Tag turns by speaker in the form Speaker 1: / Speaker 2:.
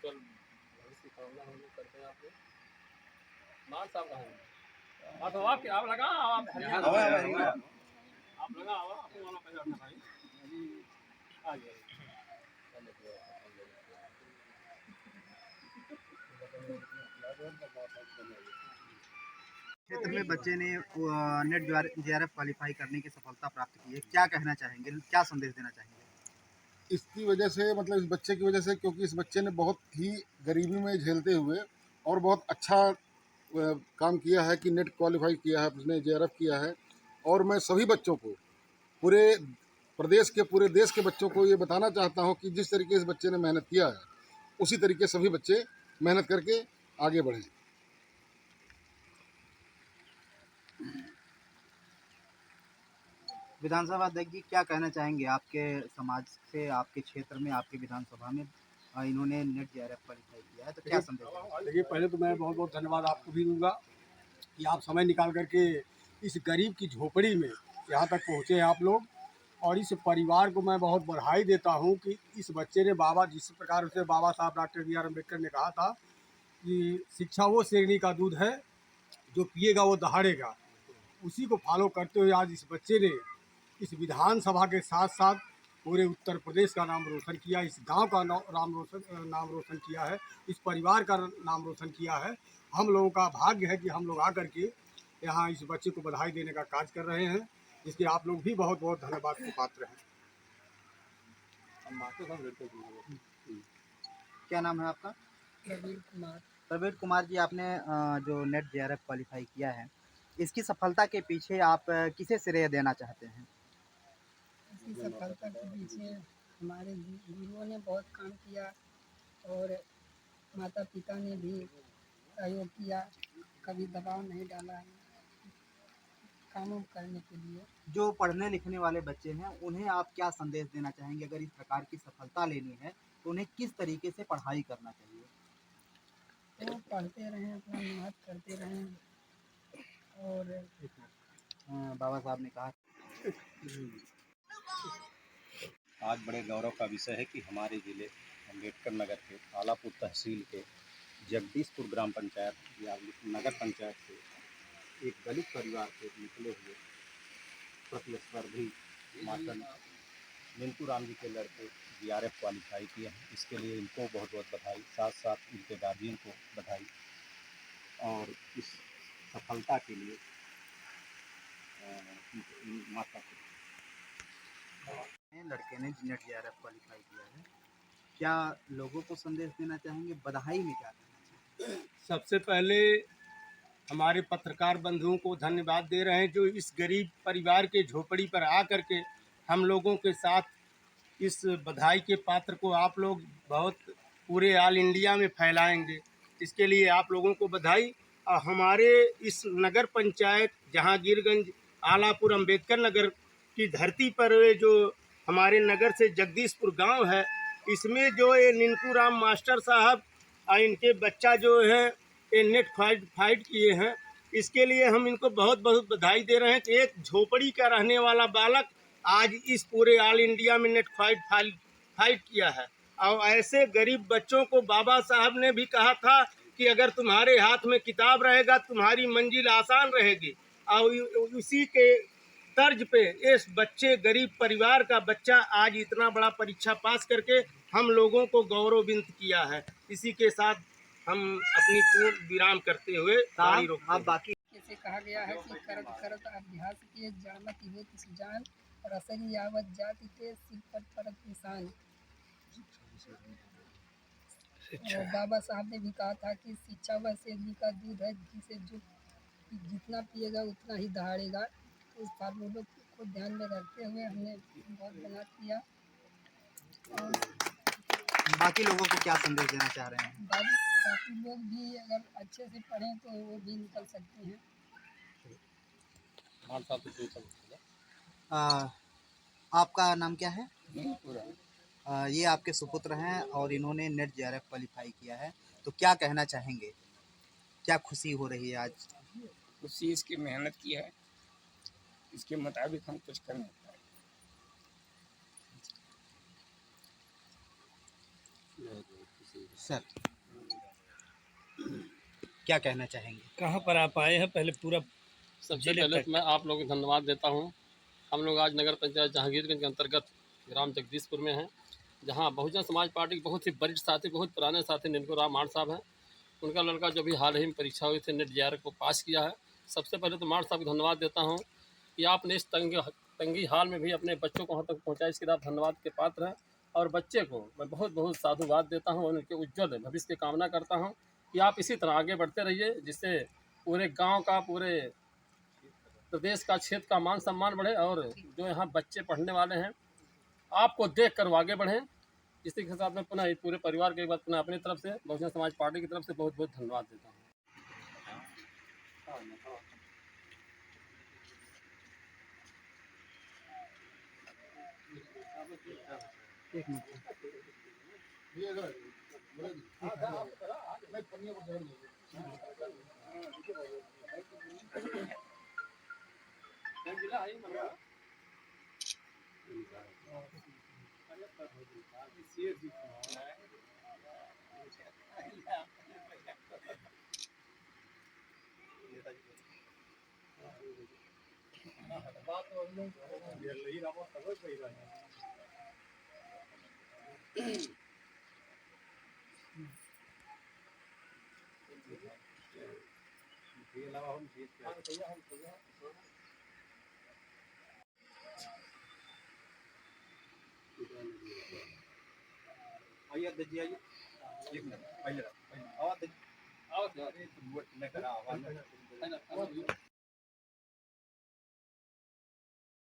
Speaker 1: उज्जवल भविष्य की कामना हम लोग करते हैं आपको। मान साहब कहाँ हैं? आप आप लगा आप लगा आपको वाला पैसा उठा भाई आ गया।
Speaker 2: क्षेत्र में बच्चे ने नेट जेआरएफ क्वालिफाई करने की सफलता प्राप्त की है, क्या कहना चाहेंगे, क्या संदेश देना चाहेंगे?
Speaker 3: इसकी वजह से मतलब इस बच्चे की वजह से, क्योंकि इस बच्चे ने बहुत ही गरीबी में झेलते हुए और बहुत अच्छा काम किया है कि नेट क्वालिफाई किया है, उसने जेआरएफ किया है। और मैं सभी बच्चों को, पूरे प्रदेश के, पूरे देश के बच्चों को ये बताना चाहता हूँ कि जिस तरीके से इस बच्चे ने मेहनत किया है उसी तरीके सभी बच्चे मेहनत करके आगे बढ़ें।
Speaker 2: विधानसभा अध्यक्ष जी, क्या कहना चाहेंगे आपके समाज से, आपके क्षेत्र में, आपके विधानसभा में इन्होंने नेट जेआरएफ क्वालिफाई किया है, तो क्या संदेश देंगे?
Speaker 4: देखिए, पहले तो मैं बहुत बहुत धन्यवाद आपको भी दूंगा कि आप समय निकाल करके इस गरीब की झोपड़ी में यहाँ तक पहुँचे हैं आप लोग। और इस परिवार को मैं बहुत बधाई देता हूँ कि इस बच्चे ने जिस प्रकार से बाबा साहब डॉक्टर बी आर अम्बेडकर ने कहा था कि शिक्षा वो शेरनी का दूध है जो पिएगा वो दहाड़ेगा, उसी को फॉलो करते हुए आज इस बच्चे ने इस विधानसभा के साथ साथ पूरे उत्तर प्रदेश का नाम रोशन किया, इस गांव का नाम रोशन किया है, इस परिवार का नाम रोशन किया है। हम लोगों का भाग्य है कि हम लोग आकर के यहाँ इस बच्चे को बधाई देने का कार्य कर रहे हैं, जिसके आप लोग भी बहुत बहुत धन्यवाद के पात्र हैं।
Speaker 2: क्या नाम है आपका?
Speaker 5: प्रवीण कुमार।
Speaker 2: प्रवीण कुमार जी, आपने जो नेट जेआरएफ क्वालिफाई किया है, इसकी सफलता के पीछे आप किसे श्रेय देना चाहते हैं?
Speaker 5: इसी सफलता के पीछे हमारे गुरुओं ने बहुत काम किया और माता पिता ने भी सहयोग किया, कभी दबाव नहीं डाला कामों करने के लिए।
Speaker 2: जो पढ़ने लिखने वाले बच्चे हैं, उन्हें आप क्या संदेश देना चाहेंगे? अगर इस प्रकार की सफलता लेनी है तो उन्हें किस तरीके से पढ़ाई करना चाहिए?
Speaker 5: तो पढ़ते रहें, अपना मेहनत करते रहें। और
Speaker 2: बाबा साहब ने कहा
Speaker 6: आज बड़े गौरव का विषय है कि हमारे ज़िले अम्बेडकर नगर के आलापुर तहसील के जगदीशपुर ग्राम पंचायत या नगर पंचायत से एक दलित परिवार से निकले हुए प्रतिस्पर्धी मास्टर मिंटू राम जी के लड़के जेआरएफ क्वालिफाई किए हैं। इसके लिए इनको बहुत बहुत बधाई, साथ साथ इनके गार्जियन को बधाई। और इस सफलता के लिए माता
Speaker 2: लड़के ने नेट जेआरएफ क्वालिफाई किया है, क्या लोगों को संदेश देना चाहेंगे? बधाई में क्या कहना चाहिए?
Speaker 4: सबसे पहले हमारे पत्रकार बंधुओं को धन्यवाद दे रहे हैं जो इस गरीब परिवार के झोपड़ी पर आकर के हम लोगों के साथ इस बधाई के पात्र को आप लोग बहुत पूरे ऑल इंडिया में फैलाएंगे, इसके लिए आप लोगों को बधाई। और हमारे इस नगर पंचायत जहांगीरगंज आलापुर अम्बेडकर नगर की धरती पर जो हमारे नगर से जगदीशपुर गांव है, इसमें जो ये निंटू राम मास्टर साहब और इनके बच्चा जो है ये नेट फाइट किए हैं, इसके लिए हम इनको बहुत बहुत बधाई दे रहे हैं कि एक झोपड़ी का रहने वाला बालक आज इस पूरे ऑल इंडिया में नेट फाइट किया है। और ऐसे गरीब बच्चों को बाबा साहब ने भी कहा था कि अगर तुम्हारे हाथ में किताब रहेगा तुम्हारी मंजिल आसान रहेगी। और उसी के तर्ज पे इस बच्चे, गरीब परिवार का बच्चा आज इतना बड़ा परीक्षा पास करके हम लोगों को गौरवान्वित किया है। इसी के साथ हम अपनी पूर्ण विराम करते हुए गाड़ी रोकते हैं।
Speaker 2: बाकी
Speaker 5: जैसे कहा गया है कि करत करत अभ्यास के जानत हो तिस जान, रसरी यावत जाति के सिर पर परत निशान। और बाबा साहब ने भी कहा था कि शिक्षा वह शेरनी का दूध है जिसे जो जितना पिएगा उतना ही दहाड़ेगा। तो इस फार्मूले को ध्यान में रखते हुए हमने बहुत मेहनत किया। और
Speaker 2: बाकी लोगों को क्या संदेश देना चाह रहे हैं?
Speaker 5: बाकी लोग भी अगर अच्छे से पढ़ें तो वो भी निकल सकते हैं।
Speaker 2: आपका नाम क्या है? ये आपके सुपुत्र हैं और इन्होंने नेट जेआरएफ क्वालिफाई किया है, तो क्या कहना चाहेंगे? क्या खुशी हो रही है आज?
Speaker 7: खुशी इसकी मेहनत की है, इसके मुताबिक हम कुछ कर नहीं पाए।
Speaker 2: सर क्या कहना चाहेंगे?
Speaker 7: कहाँ पर आप आए हैं पहले पूरा
Speaker 1: सबसे
Speaker 7: जिले
Speaker 1: पहले
Speaker 7: तक।
Speaker 1: तो मैं आप लोगों को धन्यवाद देता हूँ। हम लोग आज नगर पंचायत जहांगीरगंज के अंतर्गत ग्राम जगदीशपुर में हैं, जहाँ बहुजन समाज पार्टी के बहुत ही वरिष्ठ साथी, बहुत पुराने साथी निनको राम माड़ साहब हैं। उनका लड़का जो भी हाल ही में परीक्षा हुई थी नेट JRF को पास किया है। सबसे पहले तो माड़ साहब को धन्यवाद देता हूँ कि आपने इस तंगी हाल में भी अपने बच्चों को वहाँ तक पहुँचाया, इसके लिए आप धन्यवाद के पात्र हैं। और बच्चे को मैं बहुत बहुत साधुवाद देता हूँ और उनके उज्ज्वल भविष्य की कामना करता हूँ कि आप इसी तरह आगे बढ़ते रहिए, जिससे पूरे गांव का, पूरे प्रदेश का, क्षेत्र का मान सम्मान बढ़े और जो यहाँ बच्चे पढ़ने वाले हैं आपको देख कर वो आगे बढ़ें। इसी के साथ मैं पुनः पूरे परिवार के बाद पुनः अपनी तरफ से बहुजन समाज पार्टी की तरफ से बहुत बहुत धन्यवाद देता हूँ।
Speaker 2: एक मिनट।
Speaker 3: ये इधर आइए। नहीं, पन्नियों को जोड़
Speaker 6: आइए अध्यक्ष जी, आइए एक मिनट पहले आओ अध्यक्ष, आओ, अरे तुम वोट न करा आवाज